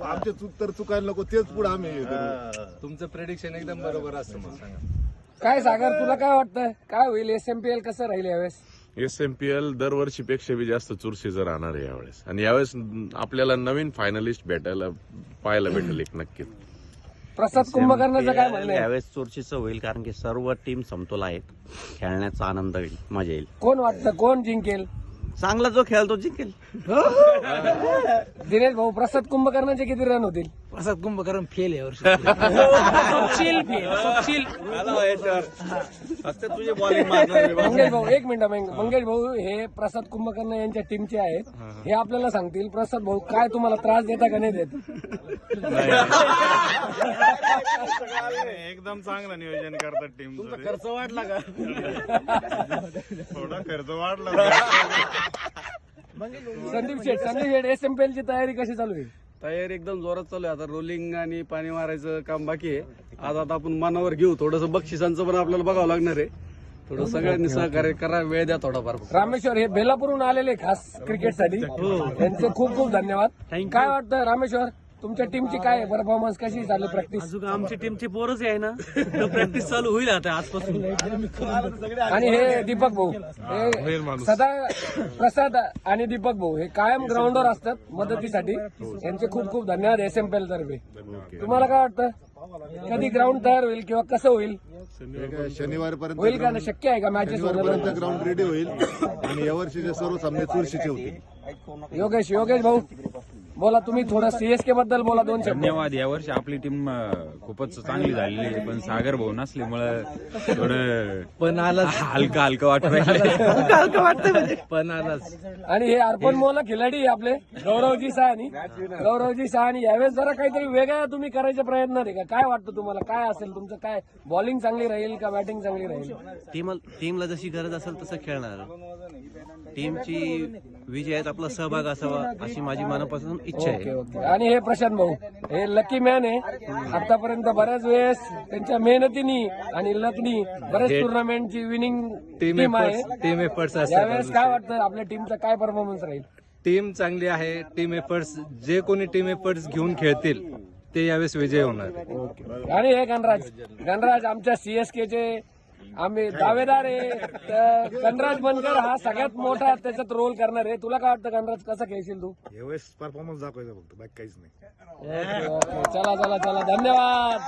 आमचे चूक तर चुकायला नको, तेच पुढे आम्ही तुमचं प्रेडिक्शन एकदम बरोबर असतं. मग सांगा काय सागर, तुला काय वाटतं, काय होईल? SMPL कसं राहील यावेळेस? SMPL दरवर्षीपेक्षा बी जास्त चुरशीचं राहणार आहे यावेळेस. आणि यावेळेस आपल्याला नवीन फायनलिस्ट पाहायला भेटेल एक नक्कीच. प्रसाद कुंभकर्णाचं काय म्हणणं आहे? यावेळेस चुरशीचं होईल, कारण की सर्व टीम समतोल आहेत. खेळण्याचा आनंद होईल, मजा येईल. कोण वाटतं कोण जिंकेल? चांगला जो खेळतो जिंकेल. दिनेश भाऊ, प्रसाद कुंभकर्णाचे किती रन होतील? प्रसाद कुंभकर्ण फेल आहे फक्त तुझे बॉलिंग मारणार. मंगेश भाऊ, एक मिनिट. मंगेश भाऊ हे प्रसाद कुंभकर्ण यांच्या टीमचे आहेत. हे आपल्याला सांगतील. प्रसाद भाऊ, काय तुम्हाला त्रास देता का नाही देत? एकदम चांगलं नियोजन करतात टीम. खर्च वाढला का? थोडा खर्च वाढला. संदीप शेठ, SMPL ची तयारी कशी चालू आहे? तयारी एकदम जोरात चालू आहे. आता रोलिंग आणि पाणी मारायचं काम बाकी आहे. आता आपण मनावर घेऊ. थोडंसं बक्षिसांचं पण आपल्याला बघावं लागणार आहे. थोडं सगळ्यांनी सहकार्य करा, वेळ द्या थोडाफार. रामेश्वर हे बेलापूरहून आलेले खास क्रिकेटसाठी, त्यांचे खूप खूप धन्यवाद. काय वाटतं रामेश्वर, तुमच्या टीमची काय परफॉर्मन्स, कशी चालू प्रॅक्टिस? अजून आमची टीमची पोरच आहे ना, प्रॅक्टिस चालू होईल आता आजपासून. आणि हे दीपक भाऊ, हे सदा प्रसाद आणि दीपक भाऊ हे कायम ग्राउंडवर असतात मदतीसाठी. यांचे खूप खूप धन्यवाद SMPL तर्फे. तुम्हाला काय वाटतं, कधी ग्राउंड तयार होईल किंवा कसं होईल? शनिवारपर्यंत होईल का? शक्य आहे का मॅचेस होण्यापर्यंत? ग्राउंड रेडी होईल आणि यावर्षीचे सर्व सामने चुरशीचे होतील. योगेश भाऊ बोला, तुम्ही थोडं CSK बद्दल बोला, 2 शब्द. धन्यवाद. यावर्षी आपली टीम खूपच चांगली झालेली आहे, पण सागर भाऊ नसल्यामुळं थोडं पण आला हलकं वाटतंय. पण आलाच. आणि हे अर्पण मोला खिलाडी आपले गौरवजी सहानी यावेळेस जरा काहीतरी वेगळं तुम्ही करायचा प्रयत्न आहे का? काय वाटतं तुम्हाला, काय असेल तुमचं? काय बॉलिंग चांगली राहील का बॅटिंग चांगली राहील? टीमला जशी गरज असेल तसं खेळणार. टीमची विजयात आपला सहभाग असावा अशी माझी मनापासून इच्छा आहे. ओके. आणि हे प्रशांत भाऊ, हे लकी मॅन आहे. आतापर्यंत बऱ्याच वेळेस त्यांच्या मेहनतीनी आणि लकनी बऱ्याच टुर्नामेंटची विनिंग टीम आहे. टीम एफर्ट्स यावेळेस काय वाटतं, आपल्या टीमचा काय परफॉर्मन्स राहील? टीम चांगली आहे. टीम एफर्ट्स, जे कोणी टीम एफर्ट्स घेऊन खेळतील ते यावेळेस विजय होणार. आणि हे गणराज आमच्या CSKचे आम्ही दावेदार आहे. तर गणराज बनकर हा सगळ्यात मोठा त्याच्यात रोल करणार आहे. तुला काय वाटतं गणराज, कसं खेळशील तू? यावेळेस परफॉर्मन्स दाखवायचा फक्त, बाकी काहीच नाही. ओके. चला धन्यवाद.